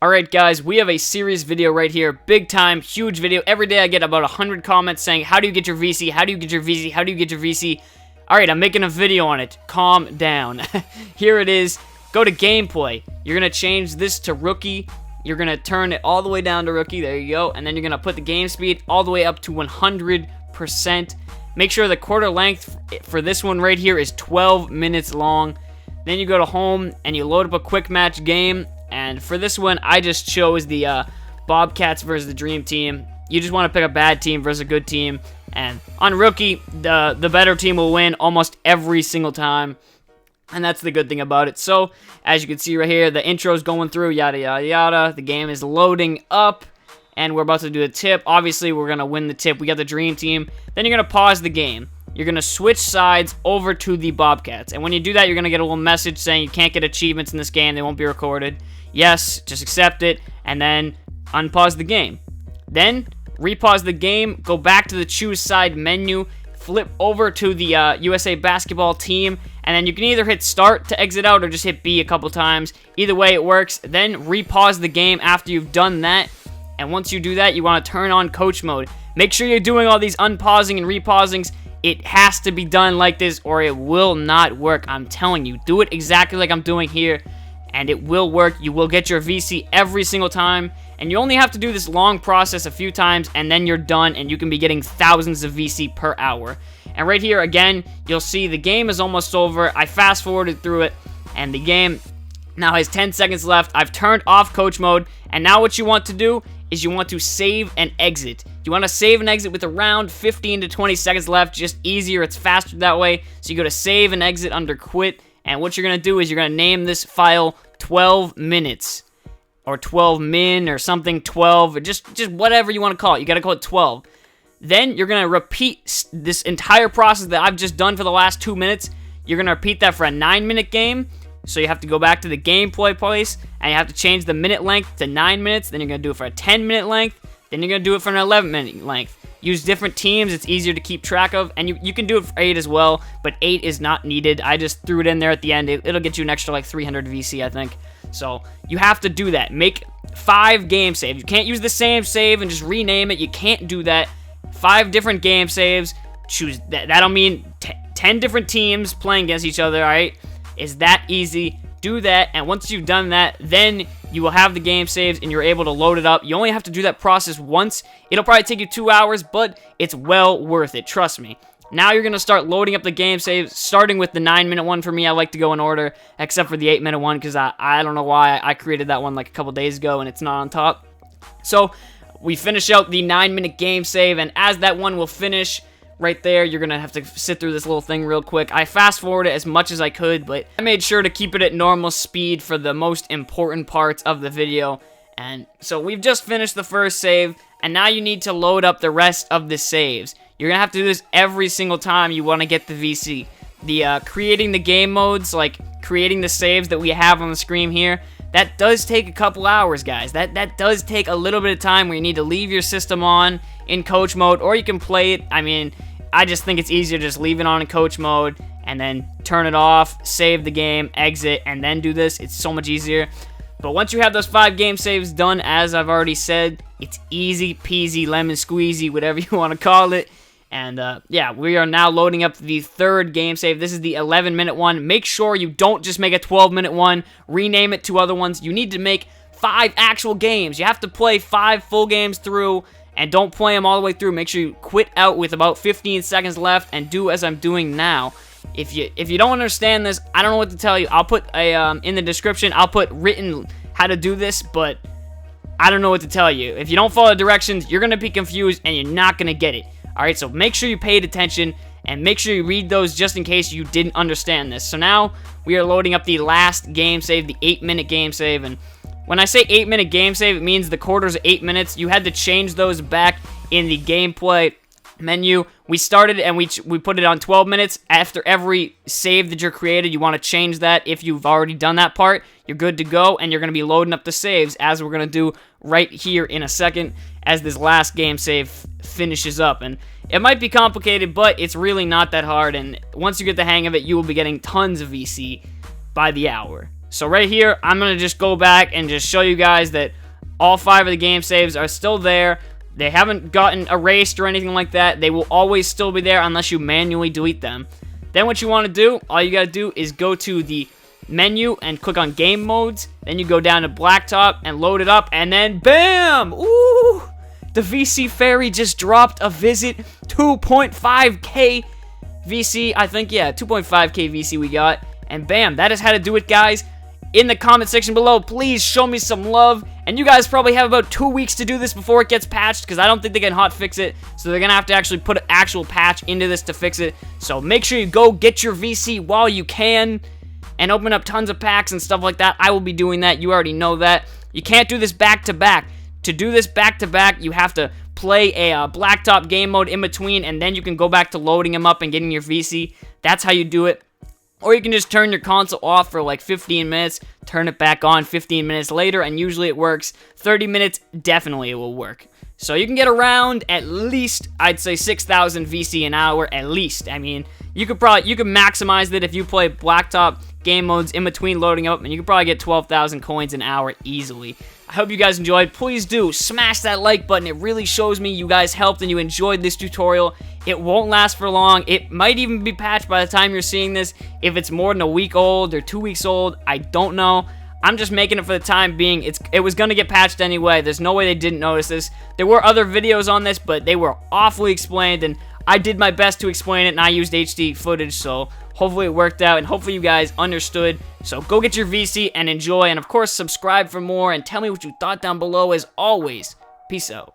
Alright guys, we have a serious video right here, big time, huge video. Every day I get about 100 comments saying, how do you get your VC, how do you get your VC, how do you get your VC? Alright, I'm making a video on it, calm down. Here it is, go to gameplay. You're going to change this to rookie, you're going to turn it all the way down to rookie, there you go. And then you're going to put the game speed all the way up to 100%. Make sure the quarter length for this one right here is 12 minutes long. Then you go to home and you load up a quick match game. And for this one, I just chose the Bobcats versus the Dream Team. You just want to pick a bad team versus a good team. And on rookie, the better team will win almost every single time. And that's the good thing about it. So, as you can see right here, the intro's going through, yada, yada, yada. The game is loading up. And we're about to do the tip. Obviously, we're going to win the tip. We got the Dream Team. Then you're going to pause the game. You're going to switch sides over to the Bobcats. And when you do that, you're going to get a little message saying you can't get achievements in this game. They won't be recorded. Yes, just accept it, and then unpause the game. Then, repause the game, go back to the choose side menu, flip over to the USA basketball team, and then you can either hit start to exit out or just hit B a couple times. Either way, it works. Then, repause the game after you've done that, and once you do that, you want to turn on coach mode. Make sure you're doing all these unpausing and repausings. It has to be done like this or it will not work. I'm telling you, do it exactly like I'm doing here. And it will work. You will get your VC every single time. And you only have to do this long process a few times, and then you're done, and you can be getting thousands of VC per hour. And right here, again, you'll see the game is almost over. I fast-forwarded through it, and the game now has 10 seconds left. I've turned off coach mode, and now what you want to do is you want to save and exit. You want to save and exit with around 15 to 20 seconds left. Just easier. It's faster that way. So you go to save and exit under quit, and what you're going to do is you're going to name this file 12 minutes or 12 min or something, 12 or just whatever you want to call it. You got to call it 12. Then you're going to repeat this entire process that I've just done for the last 2 minutes. You're going to repeat that for a 9-minute game. So you have to go back to the gameplay place and you have to change the minute length to 9 minutes. Then you're going to do it for a 10-minute length. Then you're going to do it for an 11-minute length. Use different teams. It's easier to keep track of. And you can do it for 8 as well, but 8 is not needed. I just threw it in there at the end. It'll get you an extra like 300 VC, I think. So you have to do that. Make 5 game saves. You can't use the same save and just rename it. You can't do that. 5 different game saves. Choose that. That'll mean 10 different teams playing against each other, all right? It's that easy. Do that, and once you've done that, then you will have the game saves and you're able to load it up. You only have to do that process once. It'll probably take you 2 hours, but it's well worth it, trust me. Now you're going to start loading up the game saves, starting with the 9-minute one for me. I like to go in order, except for the 8-minute one, because I don't know why I created that one like a couple days ago and it's not on top. So we finish out the 9-minute game save, and as that one will finish, right there, you're going to have to sit through this little thing real quick. I fast-forwarded as much as I could, but I made sure to keep it at normal speed for the most important parts of the video. And so we've just finished the first save, and now you need to load up the rest of the saves. You're going to have to do this every single time you want to get the VC. The creating the game modes, like creating the saves that we have on the screen here, that does take a couple hours, guys. That does take a little bit of time where you need to leave your system on in coach mode, or you can play it. I mean, I just think it's easier to just leave it on in coach mode and then turn it off, save the game, exit, and then do this. It's so much easier. But once you have those 5 game saves done, as I've already said, it's easy peasy, lemon squeezy, whatever you want to call it. And yeah, we are now loading up the 3rd game save. This is the 11-minute one. Make sure you don't just make a 12-minute one, rename it to other ones. You need to make 5 actual games. You have to play 5 full games through, and don't play them all the way through. Make sure you quit out with about 15 seconds left and do as I'm doing now. If you don't understand this, I don't know what to tell you. I'll put a in the description, I'll put written how to do this, but I don't know what to tell you. If you don't follow the directions, you're going to be confused and you're not going to get it. Alright, so make sure you paid attention and make sure you read those just in case you didn't understand this. So now we are loading up the last game save, the 8-minute game save. And when I say 8-minute game save, it means the quarter's 8 minutes. You had to change those back in the gameplay menu. We started and we put it on 12 minutes. After every save that you're created, you want to change that. If you've already done that part, you're good to go, and you're going to be loading up the saves as we're going to do right here in a second as this last game save finishes up. And it might be complicated, but it's really not that hard, and once you get the hang of it, you will be getting tons of VC by the hour. So right here, I'm going to just go back and just show you guys that all 5 of the game saves are still there. They haven't gotten erased or anything like that. They will always still be there unless you manually delete them. Then what you want to do, all you got to do is go to the menu and click on game modes. Then you go down to Blacktop and load it up, and then BAM! Ooh! The VC Fairy just dropped a visit. 2.5k VC, I think, yeah, 2.5k VC we got. And bam, that is how to do it, guys. In the comment section below, please show me some love. And you guys probably have about 2 weeks to do this before it gets patched, because I don't think they can hotfix it. So they're going to have to actually put an actual patch into this to fix it. So make sure you go get your VC while you can, and open up tons of packs and stuff like that. I will be doing that. You already know that. You can't do this back-to-back. To do this back-to-back, you have to play a Blacktop game mode in between, and then you can go back to loading them up and getting your VC. That's how you do it. Or you can just turn your console off for like 15 minutes, turn it back on 15 minutes later, and usually it works. 30 minutes, definitely it will work. So you can get around at least, I'd say 6,000 VC an hour, at least. I mean, you could maximize it if you play Blacktop game modes in between loading up, and you could probably get 12,000 coins an hour easily. I hope you guys enjoyed. Please do smash that like button. It really shows me you guys helped and you enjoyed this tutorial. It won't last for long. It might even be patched by the time you're seeing this. If it's more than a week old or 2 weeks old, I don't know. I'm just making it for the time being. It was going to get patched anyway. There's no way they didn't notice this. There were other videos on this, but they were awfully explained, and I did my best to explain it, and I used HD footage, so hopefully it worked out, and hopefully you guys understood. So go get your VC and enjoy, and of course subscribe for more, and tell me what you thought down below. As always, peace out.